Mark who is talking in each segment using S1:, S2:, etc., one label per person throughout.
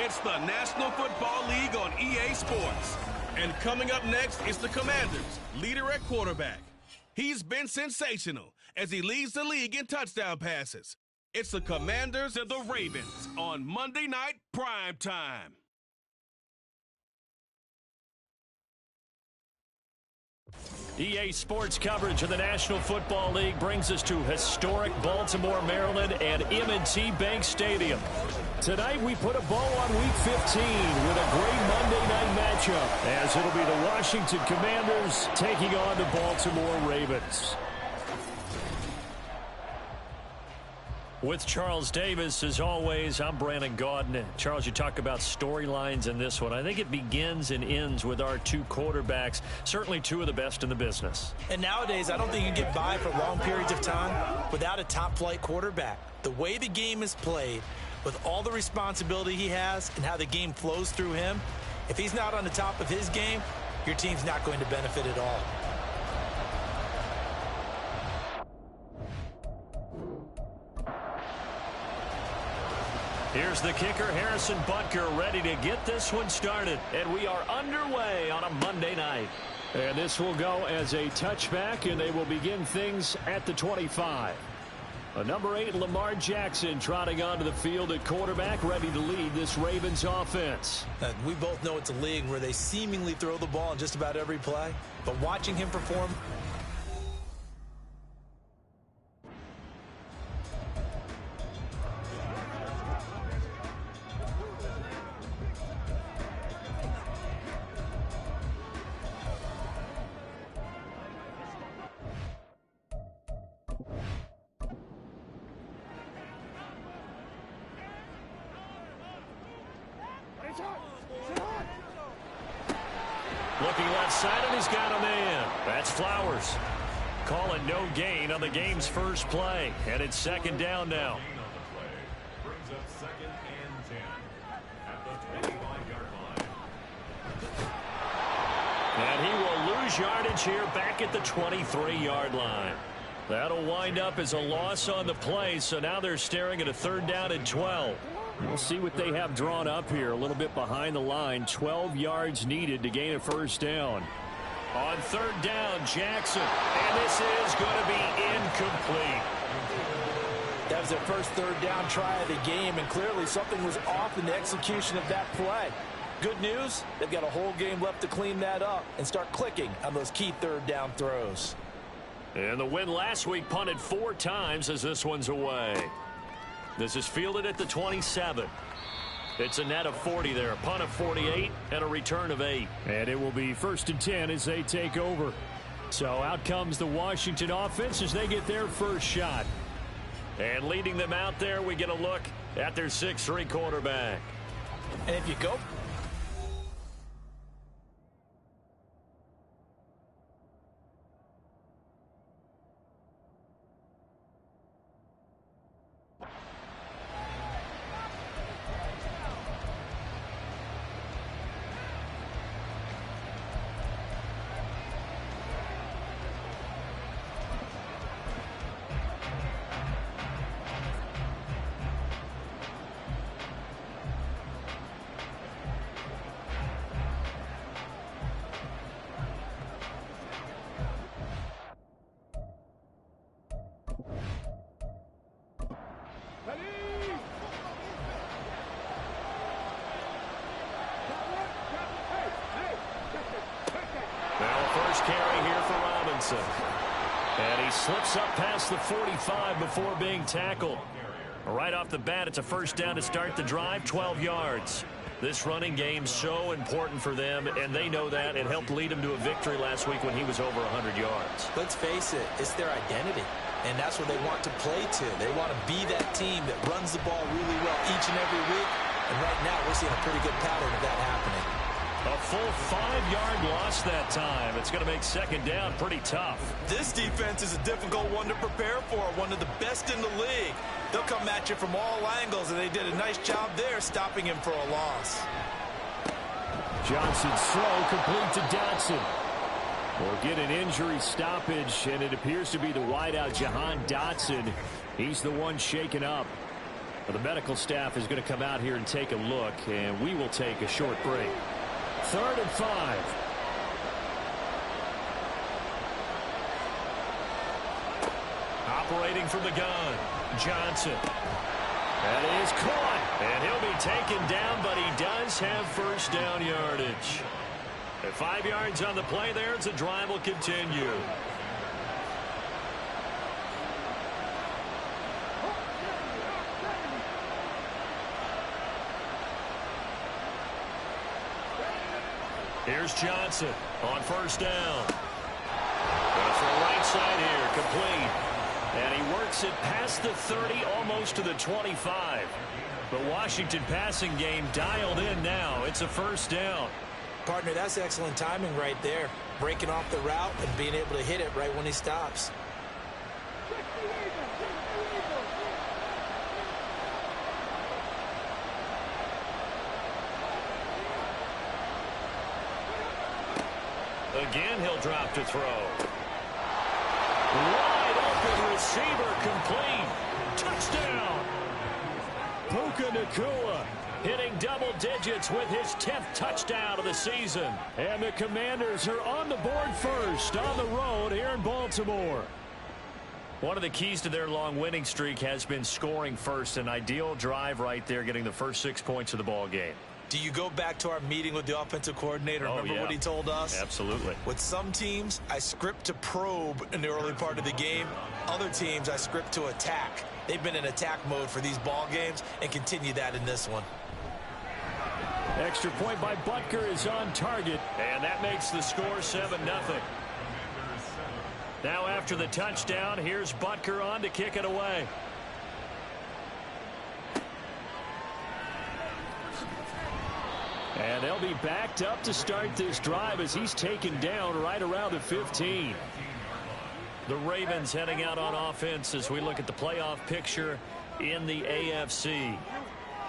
S1: It's the National Football League on EA Sports. And coming up next is the Commanders' leader at quarterback. He's been sensational as he leads the league in touchdown passes. It's the Commanders and the Ravens on Monday Night Prime Time.
S2: EA Sports coverage of the National Football League brings us to historic Baltimore, Maryland and M&T Bank Stadium. Tonight we put a bow on Week 15 with a great Monday night matchup, as it'll be the Washington Commanders taking on the Baltimore Ravens. With Charles Davis, as always, I'm Brandon Gaudin. Charles, you talk about storylines in this one. I think it begins and ends with our two quarterbacks, certainly two of the best in the business.
S3: And nowadays, I don't think you can get by for long periods of time without a top-flight quarterback. The way the game is played, with all the responsibility he has and how the game flows through him, if he's not on the top of his game, your team's not going to benefit at all.
S2: Here's the kicker, Harrison Butker, ready to get this one started. And we are underway on a Monday night. And this will go as a touchback, and they will begin things at the 25. Number 8, Lamar Jackson, trotting onto the field at quarterback, ready to lead this Ravens offense.
S3: We both know it's a league where they seemingly throw the ball in just about every play. But watching him perform...
S2: Looking left side, and he's got a man. That's Flowers. Calling no gain on the game's first play. And it's second down now.
S4: Brings up 2nd and 10 at the 25-yard line.
S2: And he will lose yardage here back at the 23-yard line. That'll wind up as a loss on the play, so now they're staring at a 3rd down and 12. We'll see what they have drawn up here. A little bit behind the line. 12 yards needed to gain a 1st down. On 3rd down, Jackson. And this is going to be incomplete.
S3: That was their first 3rd down try of the game, and clearly something was off in the execution of that play. Good news, they've got a whole game left to clean that up and start clicking on those key 3rd down throws.
S2: And the win last week punted 4 times as this one's away. This is fielded at the 27. It's a net of 40 there. A punt of 48 and a return of 8. And it will be 1st and 10 as they take over. So out comes the Washington offense as they get their first shot. And leading them out there, we get a look at their 6'3 quarterback.
S3: And if you go...
S2: Carry here for Robinson. And he slips up past the 45 before being tackled. Right off the bat, it's a 1st down to start the drive, 12 yards. This running game so important for them, and they know that. It helped lead them to a victory last week when he was over 100 yards.
S3: Let's face it, it's their identity, and that's what they want to play to. They want to be that team that runs the ball really well each and every week, and right now we're seeing a pretty good pattern of that happening.
S2: A full 5-yard loss that time. It's going to make 2nd down pretty tough.
S3: This defense is a difficult one to prepare for, one of the best in the league. They'll come at you from all angles, and they did a nice job there stopping him for a loss.
S2: Johnson's throw complete to Dotson. We'll get an injury stoppage, and it appears to be the wideout, Jahan Dotson. He's the one shaken up. Well, the medical staff is going to come out here and take a look, and we will take a short break. 3rd and 5. Operating from the gun, Johnson. That is caught, and he'll be taken down, but he does have first down yardage. At 5 yards on the play there, the drive will continue. Here's Johnson on first down. Going to throw right side here, complete. And he works it past the 30, almost to the 25. The Washington passing game dialed in now. It's a first down.
S3: Partner, that's excellent timing right there. Breaking off the route and being able to hit it right when he stops.
S2: Again, he'll drop to throw. Wide open receiver, complete. Touchdown. Puka Nacua hitting double digits with his 10th touchdown of the season. And the Commanders are on the board first on the road here in Baltimore. One of the keys to their long winning streak has been scoring first. An ideal drive right there, getting the first 6 points of the ball game.
S3: Do you go back to our meeting with the offensive coordinator? Remember what he told us?
S2: Absolutely.
S3: With some teams, I script to probe in the early part of the game. Other teams, I script to attack. They've been in attack mode for these ball games and continue that in this one.
S2: Extra point by Butker is on target, and that makes the score 7-0. Now after the touchdown, here's Butker on to kick it away. And they'll be backed up to start this drive as he's taken down right around the 15. The Ravens heading out on offense as we look at the playoff picture in the AFC.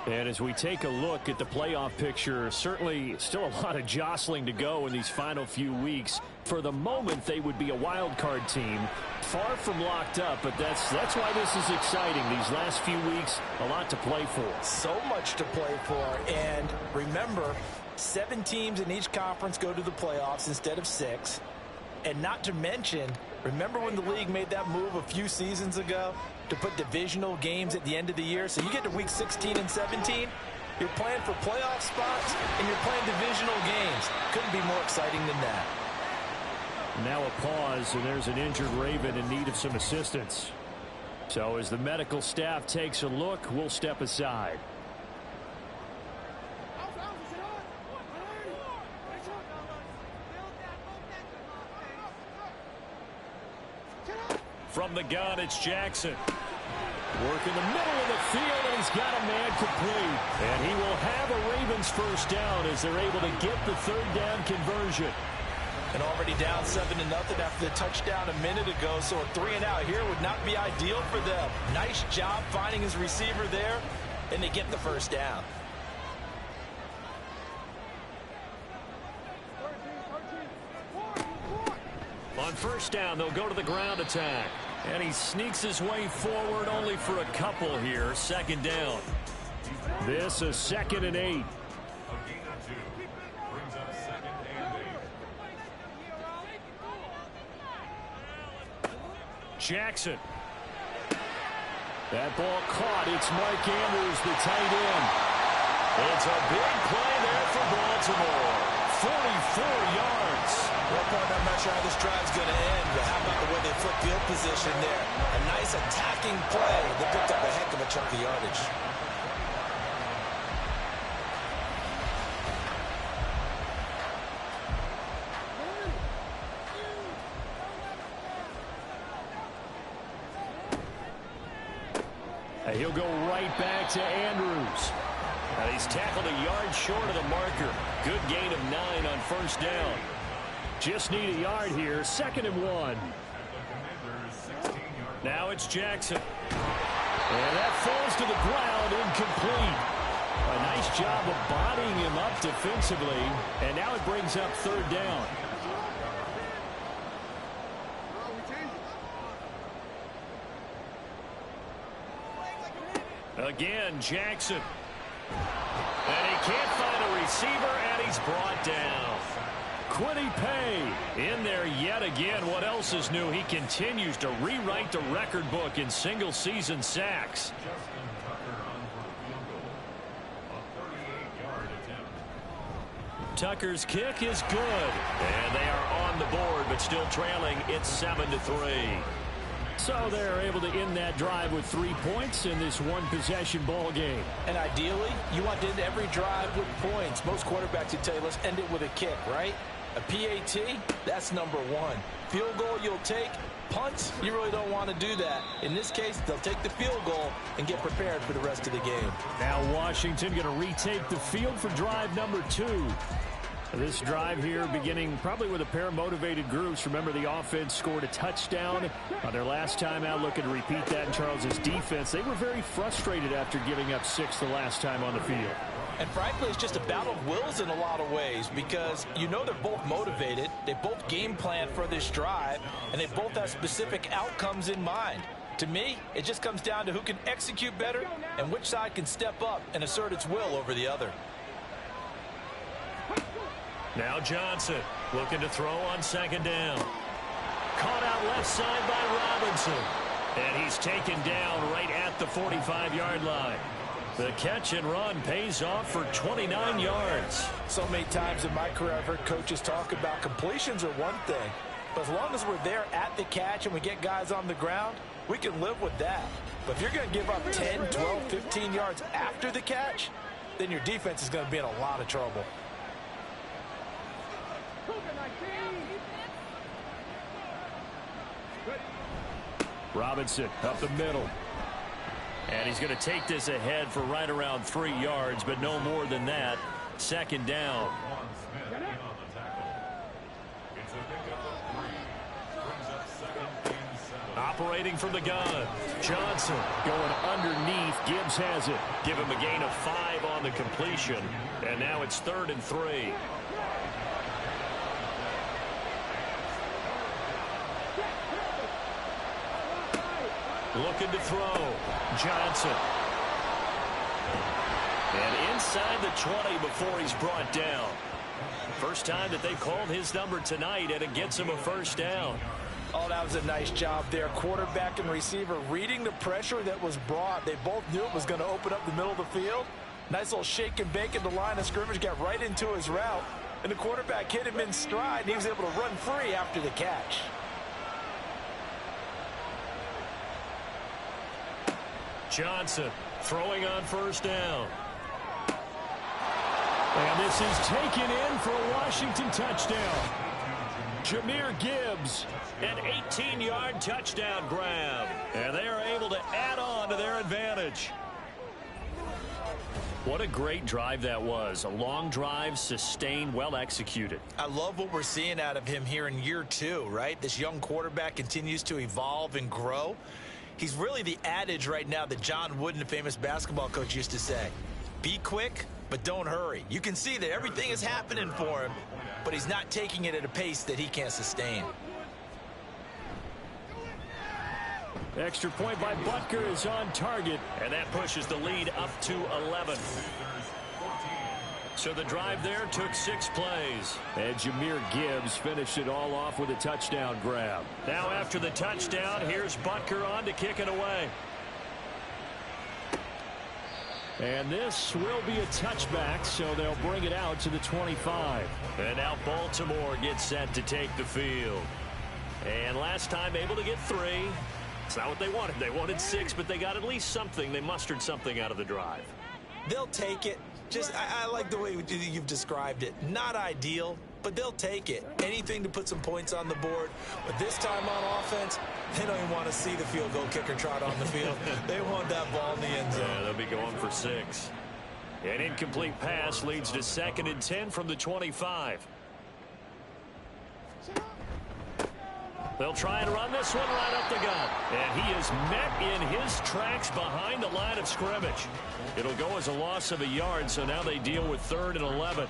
S2: And as we take a look at the playoff picture, certainly still a lot of jostling to go in these final few weeks. For the moment, they would be a wild card team, far from locked up, but that's why this is exciting. These last few weeks, a lot to play for.
S3: So much to play for. And remember, 7 teams in each conference go to the playoffs instead of 6. And not to mention, remember when the league made that move a few seasons ago to put divisional games at the end of the year? So you get to week 16 and 17, you're playing for playoff spots, and you're playing divisional games. Couldn't be more exciting than that.
S2: Now a pause, and there's an injured Raven in need of some assistance. So as the medical staff takes a look, we'll step aside. From the gun, it's Jackson. Work in the middle of the field, and he's got a man complete. And he will have a Ravens first down as they're able to get the 3rd down conversion.
S3: And already down 7-0 after the touchdown a minute ago, so a 3-and-out here would not be ideal for them. Nice job finding his receiver there, and they get the first down.
S2: On first down, they'll go to the ground attack. And he sneaks his way forward only for a couple here. 2nd down. This is 2nd and 8.
S4: A gain of 2. Brings up 2nd and 8.
S2: Jackson. That ball caught. It's Mark Andrews, the tight end. It's a big play there for Baltimore. 44 yards.
S3: Well, partner, I'm not sure how this drive's going to end, but how about the way they flip field position there? A nice attacking play. They picked up a heck of a chunk of yardage.
S2: And he'll go right back to Andrews. And he's tackled a yard short of the marker. Good gain of 9 on first down. Just need a yard here. 2nd and 1. Now it's Jackson. And that falls to the ground, incomplete. A nice job of bodying him up defensively. And now it brings up 3rd down. Again, Jackson. And he can't find a receiver, and he's brought down. Quiddy Pay in there yet again. What else is new? He continues to rewrite the record book in single-season sacks. Tucker's kick is good. And they are on the board, but still trailing. It's 7-3. So they're able to end that drive with 3 points in this one-possession ball game.
S3: And ideally, you want to end every drive with points. Most quarterbacks would tell you, let's end it with a kick, right? A PAT, that's number one. Field goal you'll take. Punts, you really don't want to do that. In this case, they'll take the field goal and get prepared for the rest of the game.
S2: Now Washington going to retake the field for drive number 2. This drive here beginning probably with a pair of motivated groups. Remember, the offense scored a touchdown on their last time out, looking to repeat that in Charles's defense. They were very frustrated after giving up 6 the last time on the field.
S3: And frankly, it's just a battle of wills in a lot of ways because you know they're both motivated. They both game plan for this drive, and they both have specific outcomes in mind. To me, it just comes down to who can execute better and which side can step up and assert its will over the other.
S2: Now Johnson looking to throw on second down. Caught out left side by Robinson. And he's taken down right at the 45-yard line. The catch and run pays off for 29 yards.
S3: So many times in my career I've heard coaches talk about completions are one thing. But as long as we're there at the catch and we get guys on the ground, we can live with that. But if you're going to give up 10, 12, 15 yards after the catch, then your defense is going to be in a lot of trouble.
S2: Robinson up the middle. And he's going to take this ahead for right around 3 yards, but no more than that. Second down. Operating from the gun. Johnson going underneath. Gibbs has it. Give him a gain of 5 on the completion. And now it's 3rd and 3. Looking to throw. Johnson. And inside the 20 before he's brought down. First time that they've called his number tonight, and it gets him a first down.
S3: Oh, that was a nice job there. Quarterback and receiver reading the pressure that was brought. They both knew it was going to open up the middle of the field. Nice little shake and bake at the line of scrimmage, got right into his route. And the quarterback hit him in stride, and he was able to run free after the catch.
S2: Johnson throwing on first down. And this is taken in for a Washington touchdown. Jahmyr Gibbs, an 18-yard touchdown grab. And they are able to add on to their advantage. What a great drive that was. A long drive, sustained, well executed.
S3: I love what we're seeing out of him here in year 2, right? This young quarterback continues to evolve and grow. He's really the adage right now that John Wooden, the famous basketball coach, used to say. Be quick, but don't hurry. You can see that everything is happening for him, but he's not taking it at a pace that he can't sustain.
S2: Extra point by Butker is on target, and that pushes the lead up to 11. So the drive there took 6 plays. And Jahmyr Gibbs finished it all off with a touchdown grab. Now after the touchdown, here's Butker on to kick it away. And this will be a touchback, so they'll bring it out to the 25. And now Baltimore gets set to take the field. And last time able to get 3. It's not what they wanted. They wanted 6, but they got at least something. They mustered something out of the drive.
S3: They'll take it. I like the way you've described it. Not ideal, but they'll take it. Anything to put some points on the board. But this time on offense, they don't even want to see the field goal kicker trot on the field. They want that ball in the end zone.
S2: Yeah, they'll be going for 6. An incomplete pass leads to 2nd and 10 from the 25. They'll try and run this one right up the gut. And he is met in his tracks behind the line of scrimmage. It'll go as a loss of a yard, so now they deal with 3rd and 11.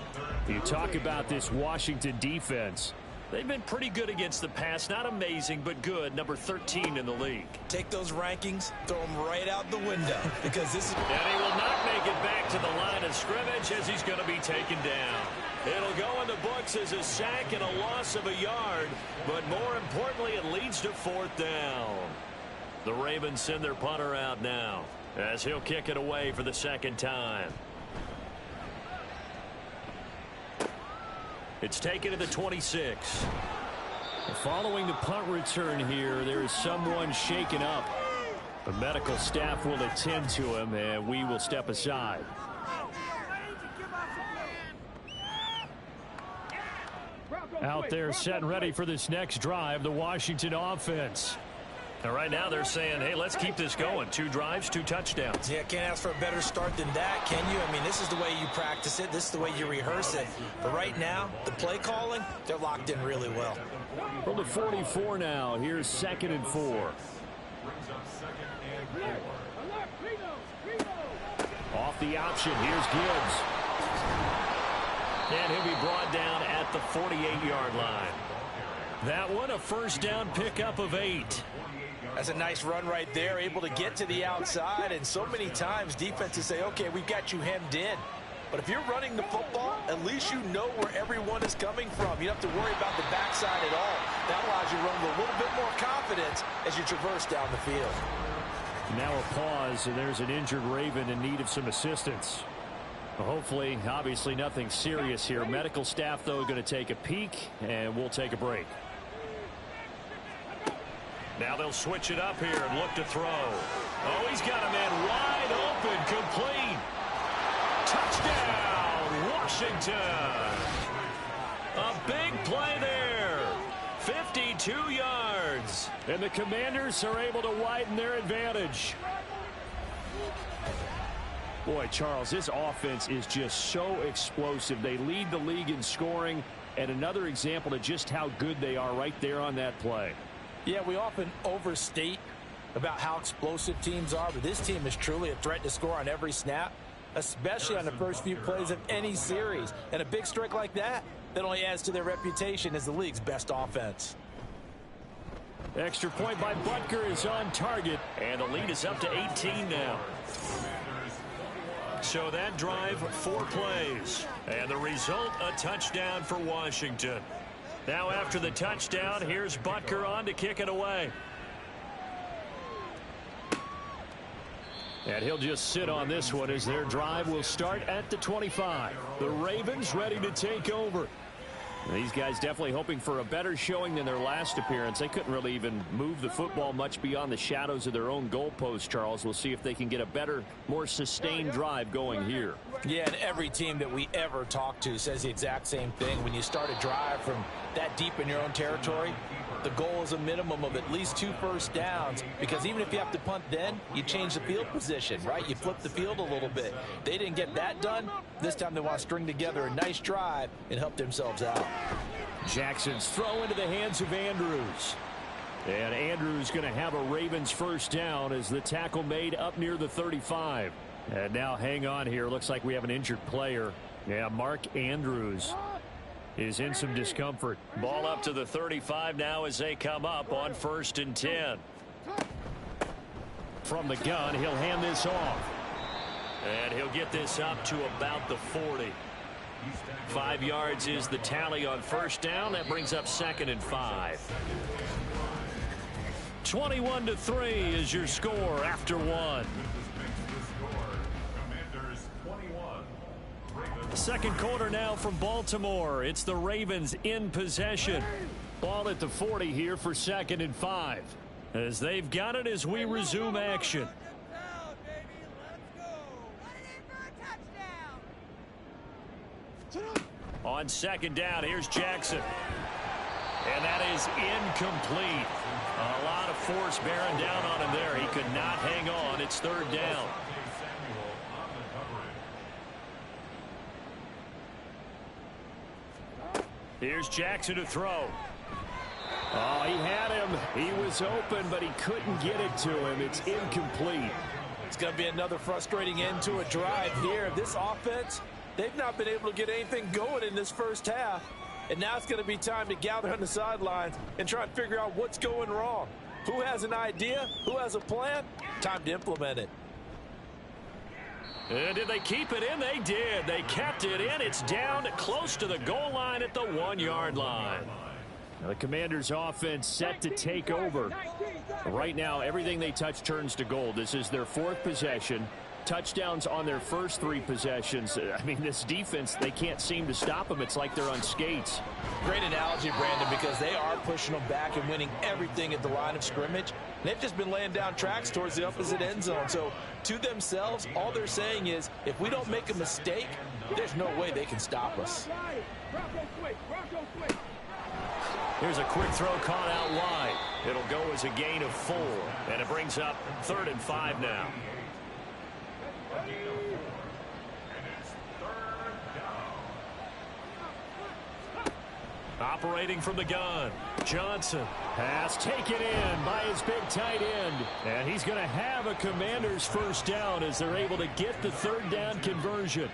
S2: You talk about this Washington defense. They've been pretty good against the pass. Not amazing, but good. Number 13 in the league.
S3: Take those rankings, throw them right out the window because this is...
S2: And he will not make it back to the line of scrimmage as he's going to be taken down. It'll go in the books as a sack and a loss of a yard, but more importantly, it leads to 4th down. The Ravens send their punter out now as he'll kick it away for the 2nd time. It's taken to the 26. Following the punt return here, there is someone shaken up. The medical staff will attend to him, and we will step aside. Out there set and ready for this next drive, the Washington offense. And right now they're saying, hey, let's keep this going. 2 drives, 2 touchdowns.
S3: Yeah, can't ask for a better start than that, can you? I mean, this is the way you practice it. This is the way you rehearse it. But right now, the play calling, they're locked in really well.
S2: From the 44 now, here's 2nd and 4.
S4: Brings up 2nd and 4.
S2: Off the option, here's Gibbs. And he'll be brought down at the 48-yard line. That one, a 1st down pickup of 8.
S3: That's a nice run right there, able to get to the outside. And so many times defenses say, okay, we've got you hemmed in. But if you're running the football, at least you know where everyone is coming from. You don't have to worry about the backside at all. That allows you to run with a little bit more confidence as you traverse down the field.
S2: Now a pause, and there's an injured Raven in need of some assistance. Hopefully, obviously nothing serious here. Medical staff, though, going to take a peek, and we'll take a break. Now they'll switch it up here and look to throw. Oh, he's got a man wide open, complete. Touchdown, Washington. A big play there. 52 yards. And the Commanders are able to widen their advantage. Boy, Charles, this offense is just so explosive. They lead the league in scoring, and another example of just how good they are right there on that play.
S3: Yeah, we often overstate about how explosive teams are, but this team is truly a threat to score on every snap, especially on the first few plays of any series. And a big strike like that only adds to their reputation as the league's best offense.
S2: Extra point by Butker is on target, and the lead is up to 18 now. So that drive, 4 plays, and the result, a touchdown for Washington. Now after the touchdown, here's Butker on to kick it away. And he'll just sit on this one as their drive will start at the 25. The Ravens ready to take over. These guys definitely hoping for a better showing than their last appearance. They couldn't really even move the football much beyond the shadows of their own goalpost, Charles. We'll see if they can get a better, more sustained drive going here.
S3: Yeah, and every team that we ever talk to says the exact same thing. When you start a drive from that deep in your own territory, the goal is a minimum of at least 2 first downs, because even if you have to punt then, you change the field position, right? You flip the field a little bit. They didn't get that done. This time they want to string together a nice drive and help themselves out.
S2: Jackson's throw into the hands of Andrews. And Andrews going to have a Ravens 1st down as the tackle made up near the 35. And now hang on here. Looks like we have an injured player. Yeah, Mark Andrews is in some discomfort. Ball up to the 35 now as they come up on 1st and 10. From the gun, he'll hand this off. And he'll get this up to about the 40. 5 yards is the tally on 1st down. That brings up 2nd and 5. 21-3 is your score after 1. Second quarter now from Baltimore. It's the Ravens in possession. Ball at the 40 here for 2nd and 5. As they've got it as we resume action. On 2nd down, here's Jackson. And that is incomplete. A lot of force bearing down on him there. He could not hang on. It's 3rd down. Here's Jackson to throw. Oh, he had him. He was open, but he couldn't get it to him. It's incomplete.
S3: It's going to be another frustrating end to a drive here. This offense, they've not been able to get anything going in this first half. And now it's going to be time to gather on the sidelines and try and figure out what's going wrong. Who has an idea? Who has a plan? Time to implement it.
S2: And did they keep it in? They did. They kept it in. It's down close to the goal line at the 1-yard line.
S5: Now the Commanders' offense set to take over. Right now, everything they touch turns to gold. This is their 4th possession. Touchdowns on their first 3 possessions. I mean, this defense, they can't seem to stop them. It's like they're on skates.
S3: Great analogy, Brandon, because they are pushing them back and winning everything at the line of scrimmage. They've just been laying down tracks towards the opposite end zone. So to themselves, all they're saying is, if we don't make a mistake, there's no way they can stop us.
S2: Here's a quick throw caught out wide. It'll go as a gain of 4, and it brings up 3rd and 5 now. Operating from the gun, Johnson.
S5: Pass taken in by his big tight end. And he's going to have a Commanders first down as they're able to get the 3rd down conversion.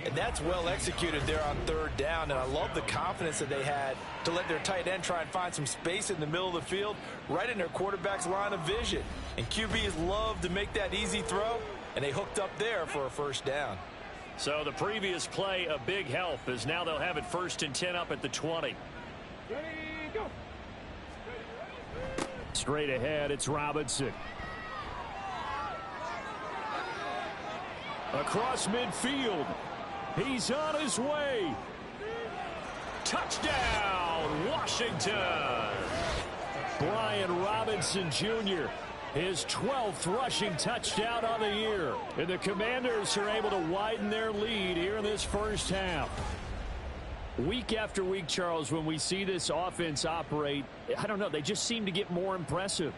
S3: And that's well executed there on 3rd down. And I love the confidence that they had to let their tight end try and find some space in the middle of the field, right in their quarterback's line of vision. And QBs love to make that easy throw, and they hooked up there for a first down.
S2: So the previous play, a big help, as now they'll have it 1st and 10 up at the 20.
S5: Straight ahead, it's Robinson. Across midfield. He's on his way.
S2: Touchdown, Washington!
S5: Brian Robinson Jr., his 12th rushing touchdown on the year. And the Commanders are able to widen their lead here in this first half. Week after week, Charles, when we see this offense operate, I don't know, they just seem to get more impressive.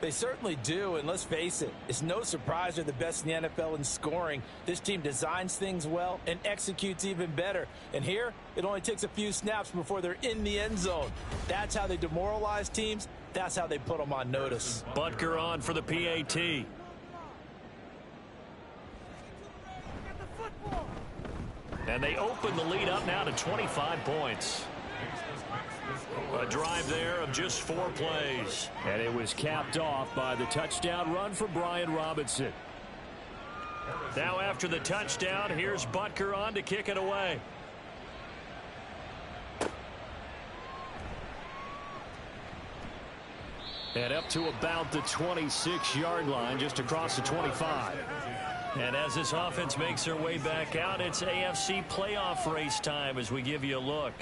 S3: They certainly do, and let's face it, it's no surprise they're the best in the NFL in scoring. This team designs things well and executes even better. And here, it only takes a few snaps before they're in the end zone. That's how they demoralize teams. That's how they put them on notice.
S2: Butker on for the PAT. And they open the lead up now to 25 points. A drive there of just 4 plays.
S5: And it was capped off by the touchdown run for Brian Robinson.
S2: Now after the touchdown, here's Butker on to kick it away.
S5: And up to about the 26-yard line, just across the 25.
S2: And as this offense makes their way back out, it's AFC playoff race time as we give you a look.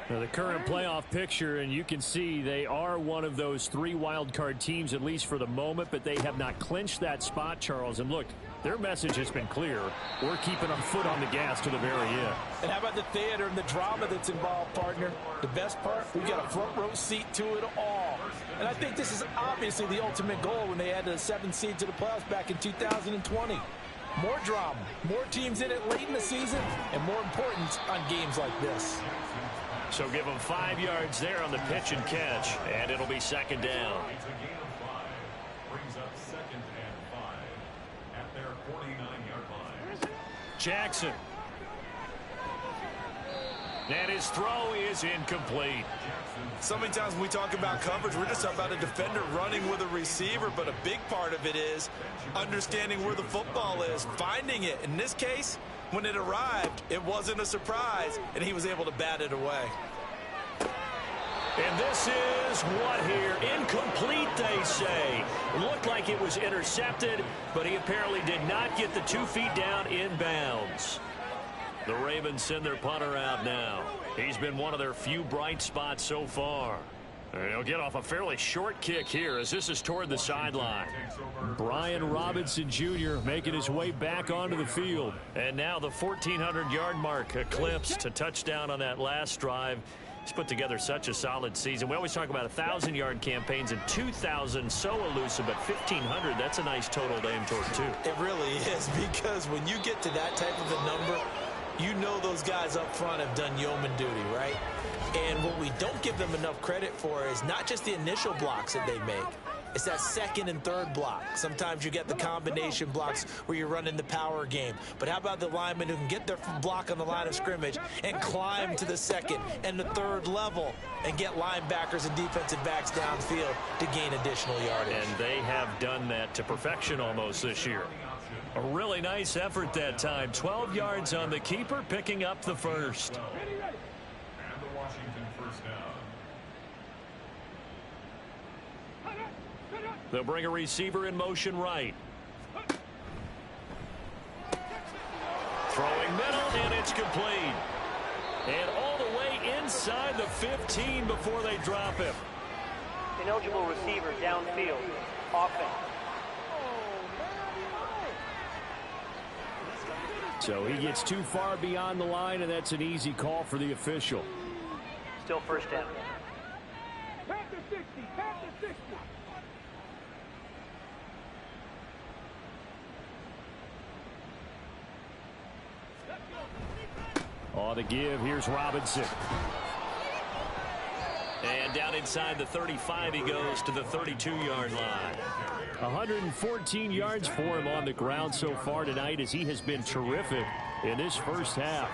S5: Now the current playoff picture, and you can see they are one of those 3 wild card teams, at least for the moment, but they have not clinched that spot, Charles. And look, their message has been clear. We're keeping our foot on the gas to the very end.
S3: And how about the theater and the drama that's involved, partner? The best part, we got a front row seat to it all. And I think this is obviously the ultimate goal when they added a 7th seed to the playoffs back in 2020. More drama, more teams in it late in the season, and more importance on games like this.
S2: So give them 5 yards there on the pitch and catch, and it'll be 2nd down.
S4: Brings up 2nd and 5 at their 49-yard line.
S2: Jackson. And his throw is incomplete.
S3: So many times when we talk about coverage, we're just talking about a defender running with a receiver, but a big part of it is understanding where the football is, finding it. In this case, when it arrived, it wasn't a surprise, and he was able to bat it away.
S2: And this is what here? Incomplete, they say. It looked like it was intercepted, but he apparently did not get the 2 feet down in bounds. The Ravens send their punter out now. He's been one of their few bright spots so far. And he'll get off a fairly short kick here as this is toward the sideline.
S5: Brian Robinson Jr. making his way back onto the field.
S2: And now the 1,400-yard mark eclipsed. A touchdown on that last drive. He's put together such a solid season. We always talk about 1,000-yard campaigns, and 2,000 so elusive, but 1,500, that's a nice total to aim toward, too.
S3: It really is, because when you get to that type of a number, you know those guys up front have done yeoman duty, right? And what we don't give them enough credit for is not just the initial blocks that they make, It's that second and third block. Sometimes you get the combination blocks where you're running the power game. But how about the linemen who can get their block on the line of scrimmage and climb to the second and the third level and get linebackers and defensive backs downfield to gain additional yardage?
S2: And they have done that to perfection almost this year. A really nice effort that time. 12 yards on the keeper, picking up the first.
S4: And the Washington first down.
S2: They'll bring a receiver in motion right. Throwing middle, and it's complete. And all the way inside the 15 before they drop him.
S6: Ineligible receiver downfield. Offense.
S5: So he gets too far beyond the line, and that's an easy call for the official.
S6: Still first down.
S5: On the give, here's Robinson.
S2: And down inside the 35, he goes to the 32-yard line.
S5: 114 yards for him on the ground so far tonight, as he has been terrific in this first half.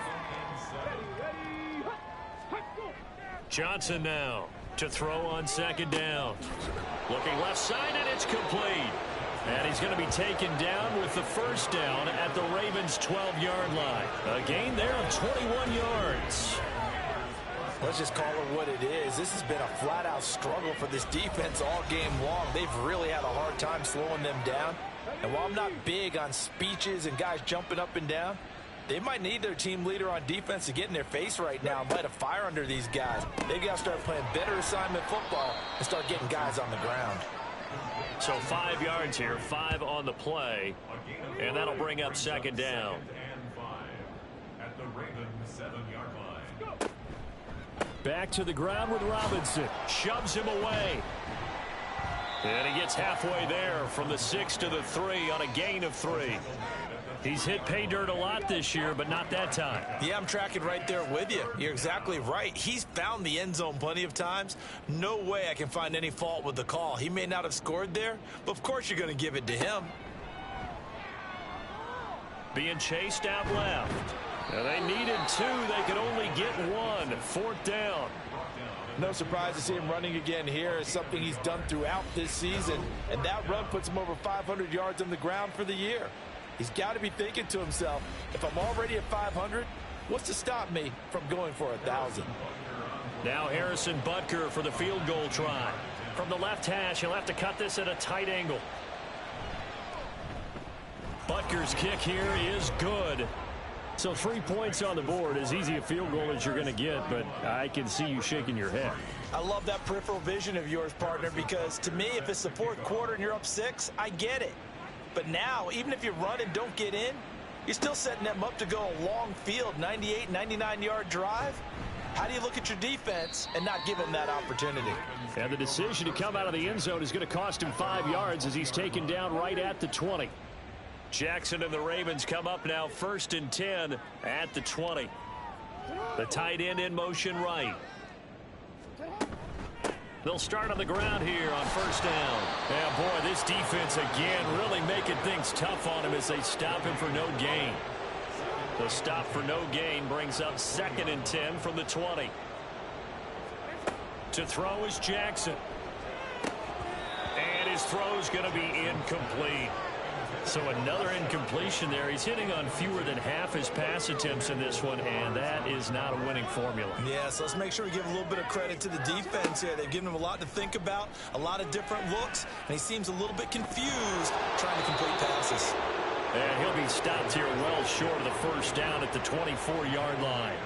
S2: Johnson now to throw on second down. Looking left side, and it's complete. And he's going to be taken down with the first down at the Ravens' 12-yard line. A gain there of 21 yards.
S3: Let's just call it what it is. This has been a flat-out struggle for this defense all game long. They've really had a hard time slowing them down. And while I'm not big on speeches and guys jumping up and down, they might need their team leader on defense to get in their face right now and light a fire under these guys. They've got to start playing better assignment football and start getting guys on the ground.
S2: So 5 yards here, 5 on the play, and that'll bring up second down.
S4: And 5 at the Ravens 7-yard line.
S5: Back to the ground with Robinson.
S2: Shoves him away. And he gets halfway there from the 6 to the 3 on a gain of 3. He's hit pay dirt a lot this year, but not that time.
S3: Yeah, I'm tracking right there with you. You're exactly right. He's found the end zone plenty of times. No way I can find any fault with the call. He may not have scored there, but of course you're going to give it to him.
S2: Being chased out left. And they needed 2. They could only get 1. 4th down.
S3: No surprise to see him running again here. It's something he's done throughout this season, and that run puts him over 500 yards on the ground for the year. He's got to be thinking to himself, if I'm already at 500, what's to stop me from going for 1,000?
S2: Now Harrison Butker for the field goal try. From the left hash, he'll have to cut this at a tight angle. Butker's kick here is good.
S5: So 3 points on the board, as easy a field goal as you're going to get, but I can see you shaking your head.
S3: I love that peripheral vision of yours, partner, because to me, if it's the fourth quarter and you're up 6, I get it. But now, even if you run and don't get in, you're still setting them up to go a long field, 98, 99-yard drive. How do you look at your defense and not give him that opportunity?
S5: And the decision to come out of the end zone is going to cost him 5 yards as he's taken down right at the 20.
S2: Jackson and the Ravens come up now 1st and 10 at the 20. The tight end in motion right. They'll start on the ground here on 1st down. Yeah, boy, this defense again really making things tough on him as they stop him for no gain. The stop for no gain brings up 2nd and 10 from the 20. To throw is Jackson. And his throw's going to be incomplete. So another incompletion there. He's hitting on fewer than half his pass attempts in this one, and that is not a winning formula.
S3: Yeah, so let's make sure we give a little bit of credit to the defense here. They've given him a lot to think about, a lot of different looks, and he seems a little bit confused trying to complete passes.
S2: And he'll be stopped here well short of the 1st down at the 24-yard line.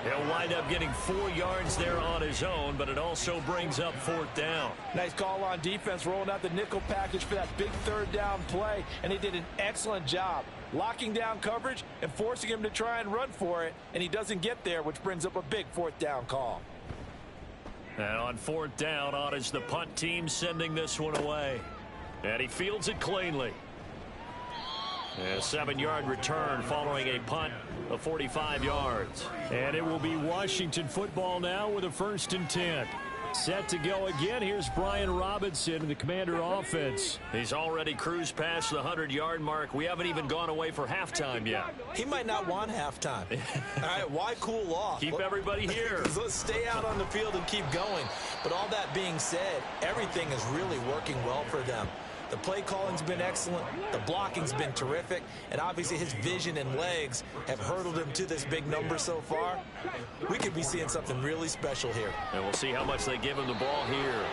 S2: He'll wind up getting 4 yards there on his own, but it also brings up 4th down.
S3: Nice call on defense, rolling out the nickel package for that big 3rd down play, and he did an excellent job locking down coverage and forcing him to try and run for it, and he doesn't get there, which brings up a big 4th down call.
S2: And on 4th down, on is the punt team sending this one away. And he fields it cleanly. A 7-yard return following a punt of 45 yards.
S5: And it will be Washington football now with a 1st and 10. Set to go again. Here's Brian Robinson in the Commander offense.
S2: He's already cruised past the 100-yard mark. We haven't even gone away for halftime yet.
S3: He might not want halftime. All right, why cool off?
S2: Keep everybody here.
S3: Let's stay out on the field and keep going. But all that being said, everything is really working well for them. The play calling's been excellent, the blocking's been terrific, and obviously his vision and legs have hurdled him to this big number so far. We could be seeing something really special here.
S2: And we'll see how much they give him the ball here.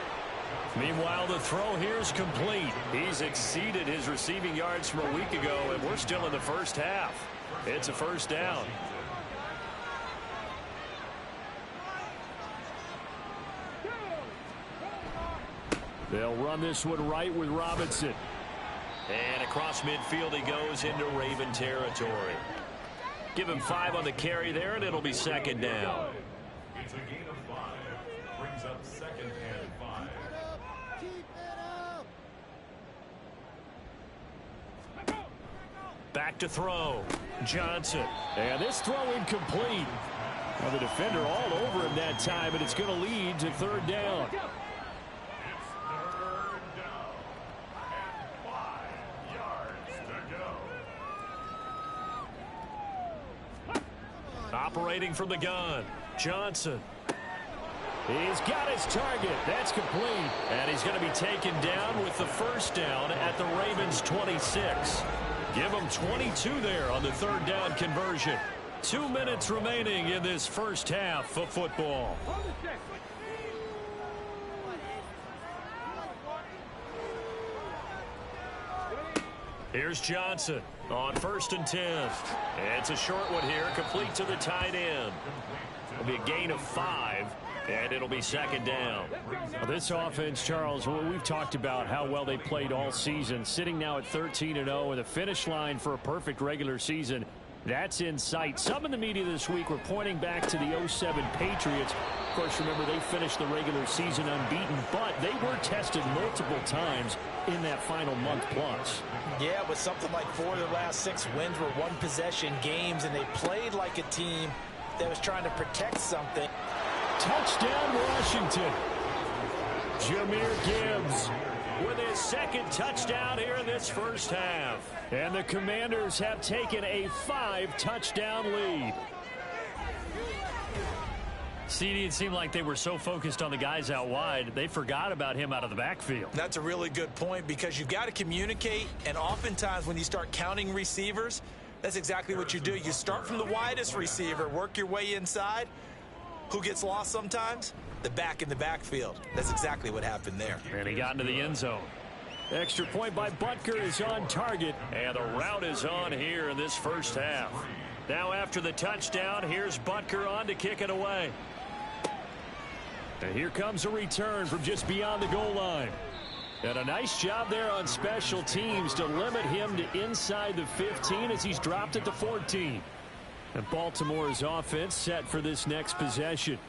S5: Meanwhile, the throw here is complete.
S2: He's exceeded his receiving yards from a week ago, and we're still in the first half. It's a first down.
S5: They'll run this one right with Robinson.
S2: And across midfield he goes into Raven territory. Give him 5 on the carry there, and it'll be second down.
S4: It's a gain of 5. Brings up second and 5.
S2: Back to throw. Johnson.
S5: And this throw incomplete. Well, the defender all over him that time, and it's going to lead to third down.
S2: Operating from the gun, Johnson.
S5: He's got his target. That's complete.
S2: And he's going to be taken down with the first down at the Ravens 26. Give them 22 there on the third down conversion. 2 minutes remaining in this first half of football. Here's Johnson on 1st and 10. It's a short one here, complete to the tight end. It'll be a gain of 5, and it'll be second down.
S5: Well, this offense, Charles, we've talked about how well they played all season, sitting now at 13-0 with a finish line for a perfect regular season. That's in sight. Some in the media this week were pointing back to the 07 Patriots. Of course, remember, they finished the regular season unbeaten, but they were tested multiple times in that final month plus.
S3: Yeah, with something like 4 of their last 6 wins were one-possession games, and they played like a team that was trying to protect something.
S5: Touchdown, Washington. Jahmyr Gibbs
S2: with his second touchdown here in this first half.
S5: And the Commanders have taken a 5-touchdown lead.
S2: CD, it seemed like they were so focused on the guys out wide, they forgot about him out of the backfield.
S3: That's a really good point, because you've got to communicate, and oftentimes when you start counting receivers, that's exactly what you do. You start from the widest receiver, work your way inside. Who gets lost sometimes? The back in the backfield. That's exactly what happened there.
S2: And he got into the end zone.
S5: Extra point by Butker is on target.
S2: And the route is on here in this first half. Now after the touchdown, here's Butker on to kick it away.
S5: And here comes a return from just beyond the goal line. And a nice job there on special teams to limit him to inside the 15 as he's dropped at the 14. And Baltimore's offense set for this next possession.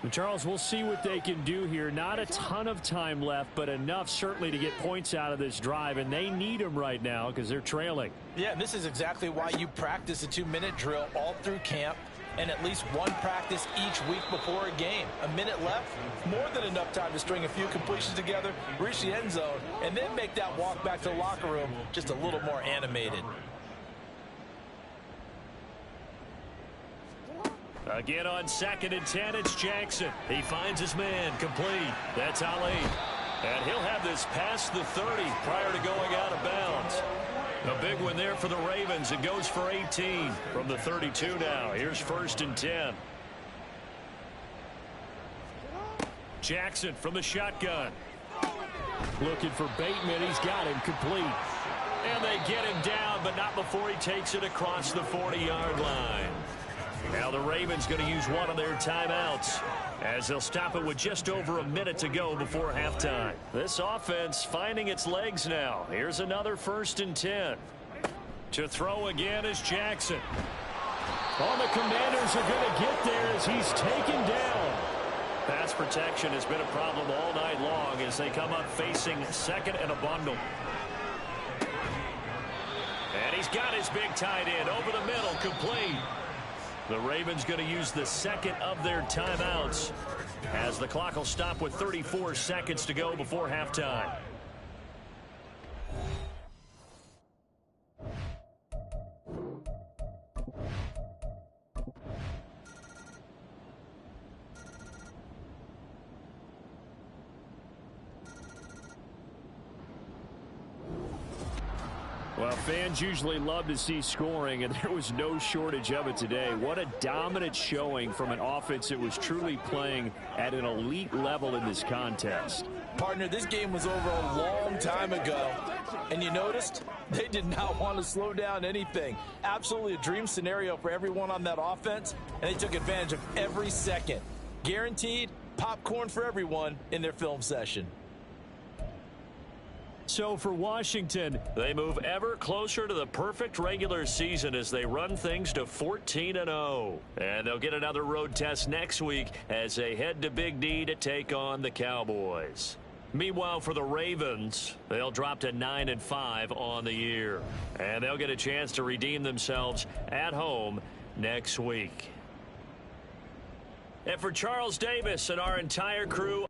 S5: And Charles, we'll see what they can do here. Not a ton of time left, but enough certainly to get points out of this drive, and they need them right now because they're trailing.
S3: Yeah, and this is exactly why you practice a 2-minute drill all through camp, and at least one practice each week before a game. A minute left, more than enough time to string a few completions together, reach the end zone, and then make that walk back to the locker room just a little more animated.
S2: Again on 2nd and 10, it's Jackson. He finds his man, complete. That's Ali. And he'll have this past the 30 prior to going out of bounds. A big one there for the Ravens. It goes for 18 from the 32 now. Here's 1st and 10. Jackson from the shotgun.
S5: Looking for Bateman. He's got him complete.
S2: And they get him down, but not before he takes it across the 40-yard line. Now the Ravens going to use one of their timeouts as they'll stop it with just over a minute to go before halftime. This offense finding its legs now. Here's another 1st and 10. To throw again is Jackson.
S5: All the Commanders are going to get there as he's taken down.
S2: Pass protection has been a problem all night long as they come up facing 2nd and a bundle. And he's got his big tight end over the middle, complete. The Ravens going to use the second of their timeouts as the clock will stop with 34 seconds to go before halftime.
S5: Well, fans usually love to see scoring, and there was no shortage of it today. What a dominant showing from an offense that was truly playing at an elite level in this contest.
S3: Partner, this game was over a long time ago, and you noticed they did not want to slow down anything. Absolutely a dream scenario for everyone on that offense, and they took advantage of every second. Guaranteed popcorn for everyone in their film session.
S5: So for Washington,
S2: they move ever closer to the perfect regular season as they run things to 14-0. And they'll get another road test next week as they head to Big D to take on the Cowboys. Meanwhile, for the Ravens, they'll drop to 9-5 on the year. And they'll get a chance to redeem themselves at home next week. And for Charles Davis and our entire crew,